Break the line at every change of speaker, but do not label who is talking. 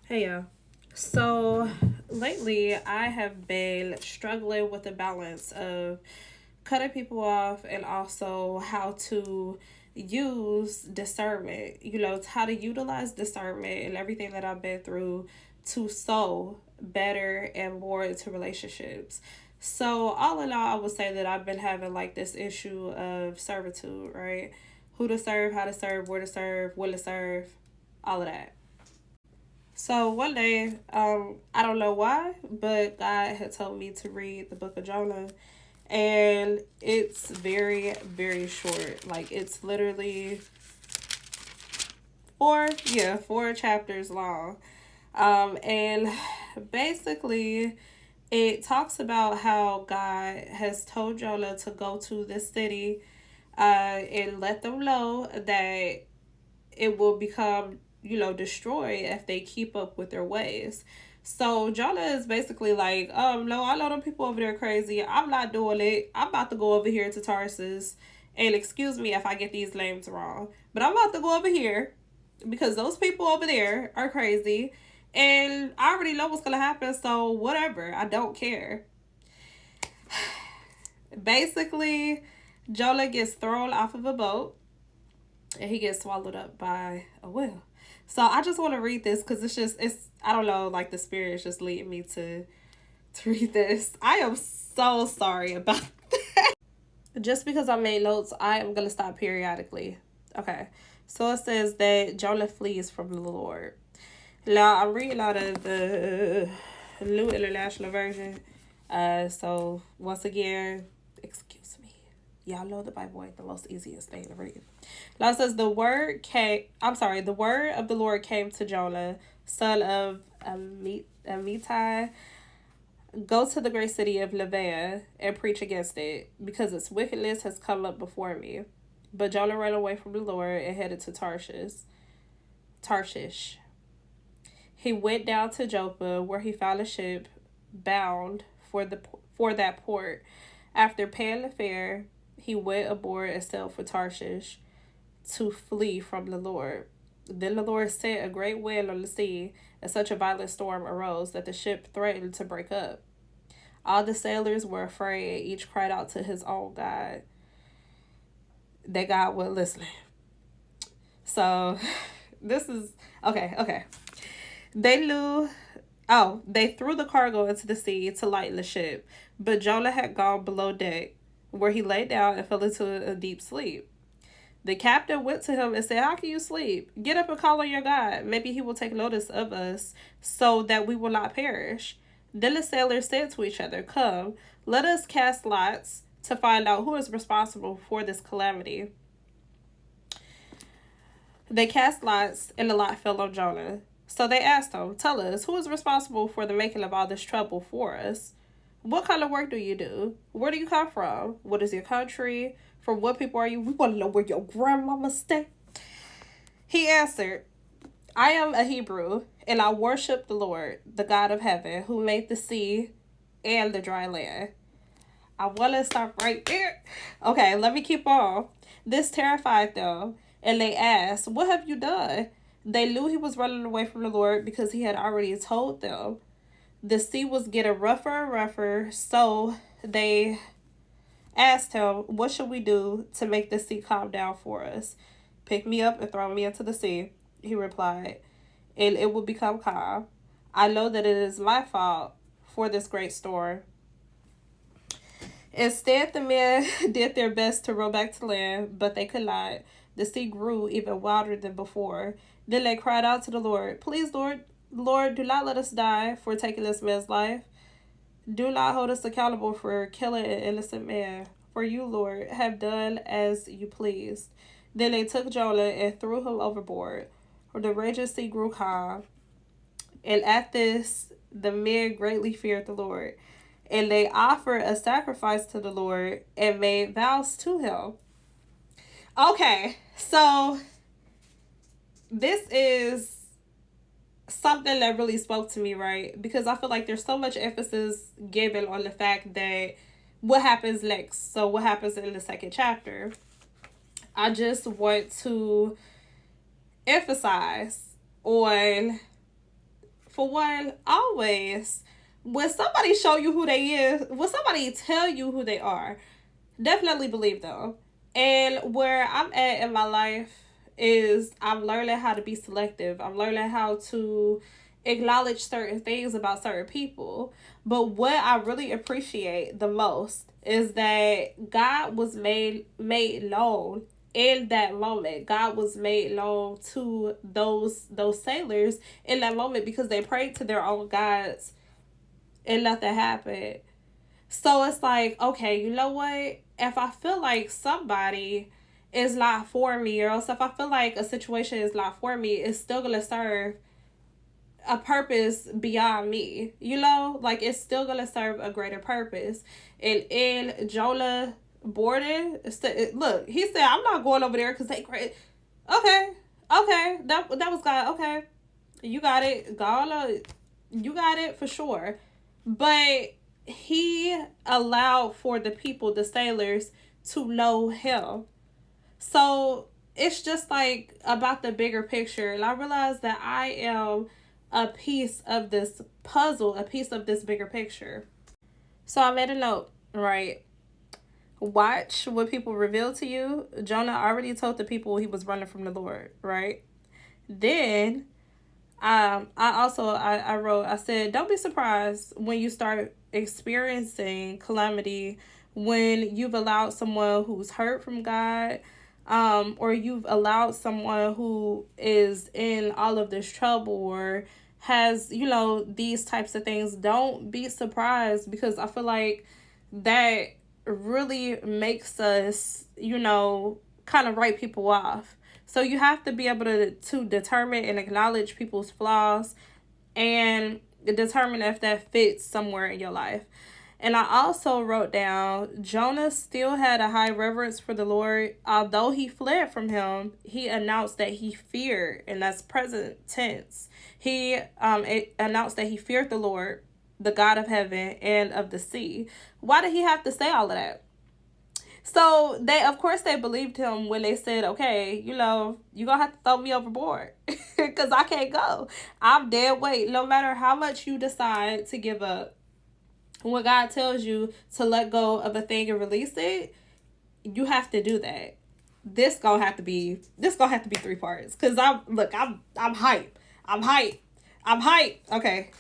Hey y'all. So lately I have been struggling with the balance of cutting people off and also how to use discernment, how to utilize discernment and everything that I've been through to sow better and more into relationships. So all in all, I would say that I've been having like this issue of servitude, right? Who to serve, how to serve, where to serve, when to serve, all of that. So one day, I don't know why, but God had told me to read the book of Jonah. And it's very, very short. Like it's literally four chapters long. And basically it talks about how God has told Jonah to go to this city and let them know that it will become, destroyed if they keep up with their ways. So Jonah is basically like, no, I know them people over there crazy. I'm not doing it. I'm about to go over here to Tarsus. And excuse me if I get these names wrong. But I'm about to go over here because those people over there are crazy. And I already know what's gonna happen, so whatever. I don't care. Basically, Jonah gets thrown off of a boat and he gets swallowed up by a whale. So I just want to read this because it's I don't know, like the spirit is just leading me to read this. I am so sorry about just because I made notes. I am gonna stop periodically. Okay, so it says that Jonah flees from the Lord. Now I'm reading out of the New International Version. So once again, excuse me. Y'all know the Bible ain't the most easiest thing to read. Now it says the word of the Lord came to Jonah, son of Amittai. Go to the great city of Nineveh and preach against it, because its wickedness has come up before me. But Jonah ran away from the Lord and headed to Tarshish. He went down to Joppa, where he found a ship bound for that port. After paying the fare, he went aboard and sailed for Tarshish to flee from the Lord. Then the Lord sent a great wind on the sea, and such a violent storm arose that the ship threatened to break up. All the sailors were afraid, and each cried out to his own God. That God would listen. So, this is okay. Okay, they knew. Oh, they threw the cargo into the sea to lighten the ship, but Jonah had gone below deck, where he lay down and fell into a deep sleep. The captain went to him and said, "How can you sleep? Get up and call on your God. Maybe he will take notice of us so that we will not perish." Then the sailors said to each other, "Come, let us cast lots to find out who is responsible for this calamity." They cast lots, and the lot fell on Jonah. So they asked him, "Tell us, who is responsible for the making of all this trouble for us? What kind of work do you do? Where do you come from? What is your country? From what people are you? We want to know where your grandmama stay." He answered, "I am a Hebrew, and I worship the Lord, the God of heaven, who made the sea and the dry land." I want to stop right there. Okay, let me keep on. This terrified them, and they asked, "What have you done?" They knew he was running away from the Lord because he had already told them. The sea was getting rougher and rougher, so they asked him, "What should we do to make the sea calm down for us?" "Pick me up and throw me into the sea," he replied, "and it will become calm. I know that it is my fault for this great storm." Instead, the men did their best to row back to land, but they could not. The sea grew even wilder than before. Then they cried out to the Lord, "Please, Lord, do not let us die for taking this man's life. Do not hold us accountable for killing an innocent man. For you, Lord, have done as you pleased." Then they took Jonah and threw him overboard. The raging sea grew calm, and at this the men greatly feared the Lord. And they offered a sacrifice to the Lord and made vows to him. Okay, so this is something that really spoke to me, right? Because I feel like there's so much emphasis given on the fact that what happens next. So, what happens in the second chapter? I just want to emphasize on for one, always when somebody show you who they is, when somebody tell you who they are, definitely believe them. And where I'm at in my life is I'm learning how to be selective. I'm learning how to acknowledge certain things about certain people. But what I really appreciate the most is that God was made known in that moment. God was made known to those sailors in that moment because they prayed to their own gods and nothing happened. So it's like, okay, you know what? If I feel like somebody is not for me, or else if I feel like a situation is not for me, it's still gonna serve a purpose beyond me. You know, like it's still gonna serve a greater purpose. And in Jonah boarding, look, he said, "I'm not going over there because they great." Okay, okay, that was God. Okay, you got it, God. You got it for sure, but he allowed for the people, the sailors, to know him. So it's just like about the bigger picture. And I realized that I am a piece of this puzzle, a piece of this bigger picture. So I made a note, right? Watch what people reveal to you. Jonah already told the people he was running from the Lord, right? Then I wrote, I said, don't be surprised when you start experiencing calamity, when you've allowed someone who's hurt from God, or you've allowed someone who is in all of this trouble or has, these types of things. Don't be surprised, because I feel like that really makes us, kind of write people off. So you have to be able to determine and acknowledge people's flaws and determine if that fits somewhere in your life. And I also wrote down, Jonah still had a high reverence for the Lord. Although he fled from him, he announced that he feared, and that's present tense. He announced that he feared the Lord, the God of heaven and of the sea. Why did he have to say all of that? So of course they believed him when they said, okay, you're going to have to throw me overboard because I can't go. I'm dead weight. No matter how much you decide to give up, when God tells you to let go of a thing and release it, you have to do that. This gonna have to be 3 parts, because I'm hype. I'm hype. Okay.